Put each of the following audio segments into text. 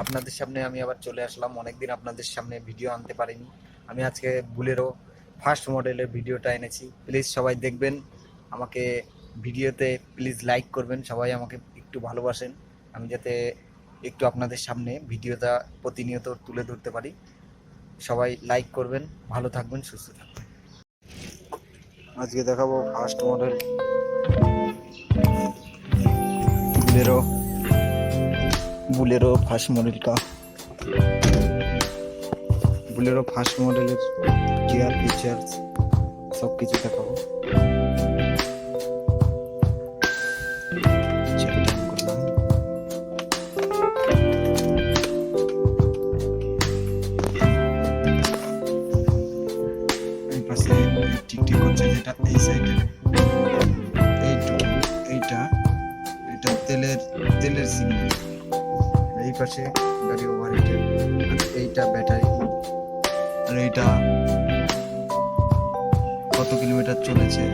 আপনাদের সামনে আমি আবার চলে আসলাম। অনেকদিন আপনাদের সামনে ভিডিও আনতে পারিনি। আমি আজকে বুলেরো ফার্স্ট মডেলের ভিডিওটা এনেছি। প্লিজ সবাই দেখবেন আমাকে, ভিডিওতে প্লিজ লাইক করবেন, সবাই আমাকে একটু ভালোবাসেন, আমি যাতে একটু আপনাদের সামনে ভিডিওটা প্রতিনিয়ত তুলে ধরতে পারি। সবাই লাইক করবেন, ভালো থাকবেন, সুস্থ থাকবেন। আজকে দেখাবো first model Bolero Bolero first model का বুলেরো ফার্স্ট মডেলের গিয়ার ফিচার্স সব কিছু দেখাবো। চাবিটা অন করলাম। এই পাশে টিকটিক করছে, যেটা এই সাইডে এইটুকু, এইটা এটা তেলের সিগন্যাল। এই পাশে গাড়ি ওভারহিটের, আর এইটা ব্যাটারি, আর এইটা কত কিলোমিটার চলেছে,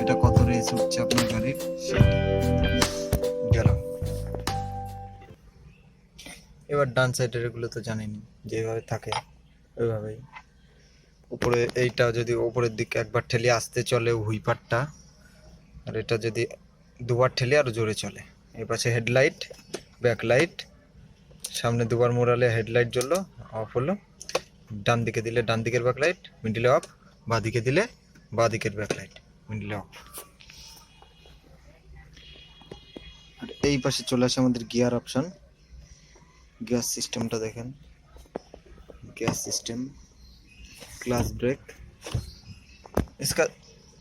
এটা কত রেস হচ্ছে আপনার গাড়ির, সেটা গেল। এবার ডান সাইডের এগুলো তো জানেনি, যেভাবে থাকে ওইভাবেই। উপরে এইটা যদি উপরের দিকে একবার ঠেলে আসতে চলে হুইপারটা, আর এটা যদি দুবার ঠেলে আরো জোরে চলে। এই পাশে হেডলাইট, ব্যাকলাইট, সামনে দুবার মোড়ালে হেডলাইট জ্বললো, অফ হলো। ডান দিকে দিলে ডান দিকের ব্যাকলাইট, মিডিলে অফ। বাঁ দিকে দিলে বাঁ দিকের ব্যাকলাইট, মিডিলে অফ। আর এই পাশে চলে আসে আমাদের গিয়ার অপশন। গিয়ার সিস্টেমটা দেখেন, গিয়ার সিস্টেম, ক্লাচ ব্রেক। इसका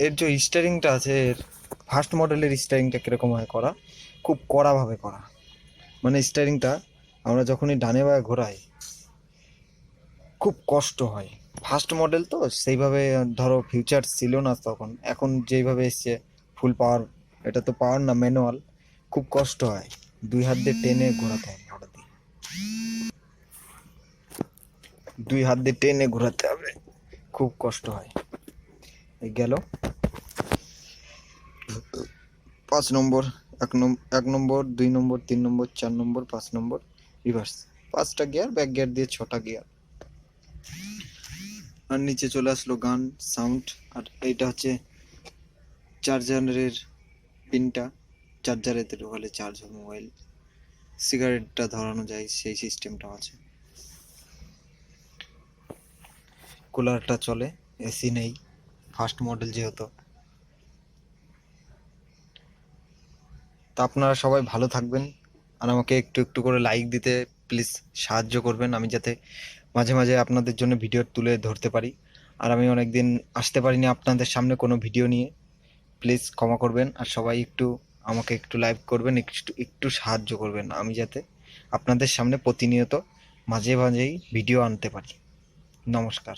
এর যে স্টিয়ারিংটা আছে, এর ফার্স্ট মডেলের স্টিয়ারিংটা কিরকম হয় করা, খুব কড়াভাবে করা। মানে স্টিয়ারিংটা আমরা যখনই ডানে বাঁয়ে ঘোরাই খুব কষ্ট হয়। ফার্স্ট মডেল তো সেইভাবে ধরো ফিউচার ছিল না তখন, এখন যেইভাবে এসছে ফুল পাওয়ার, এটা তো পাওয়ার না, ম্যানুয়াল, খুব কষ্ট হয়। দুই হাত দিয়ে টেনে ঘোরাতে হয়, হঠাৎ দুই হাত দিয়ে টেনে ঘোরাতে হবে, খুব কষ্ট হয়। এই গেল 5 নম্বর, 1 নম্বর, 2 নম্বর, 3 নম্বর, 4 নম্বর, 5 নম্বর রিভার্স। 5টা গিয়ার, ব্যাক গিয়ার দিয়ে 6টা গিয়ার। আর নিচে চলে আসলো গান সাউন্ড। আর এইটা হচ্ছে চার্জারের পিনটা, চার্জারেতে ঢোকালে চার্জ হবে মোবাইল। সিগারেটটা ধরানো যায় সেই সিস্টেমটাও আছে। কুলারটা চলে, এসি নেই, ফার্স্ট মডেল যেহেতু। তা আপনারা সবাই ভালো থাকবেন, আর আমাকে একটু একটু করে লাইক দিতে প্লিজ সাহায্য করবেন, আমি যাতে মাঝে মাঝে আপনাদের জন্য ভিডিও তুলে ধরতে পারি। আর আমি অনেক দিন আসতে পারিনি আপনাদের সামনে কোনো ভিডিও নিয়ে, প্লিজ ক্ষমা করবেন। আর সবাই একটু আমাকে একটু লাইক করবেন, একটু একটু সাহায্য করবেন, আমি যাতে আপনাদের সামনে প্রতিনিয়ত মাঝে মাঝেই ভিডিও আনতে পারি। নমস্কার।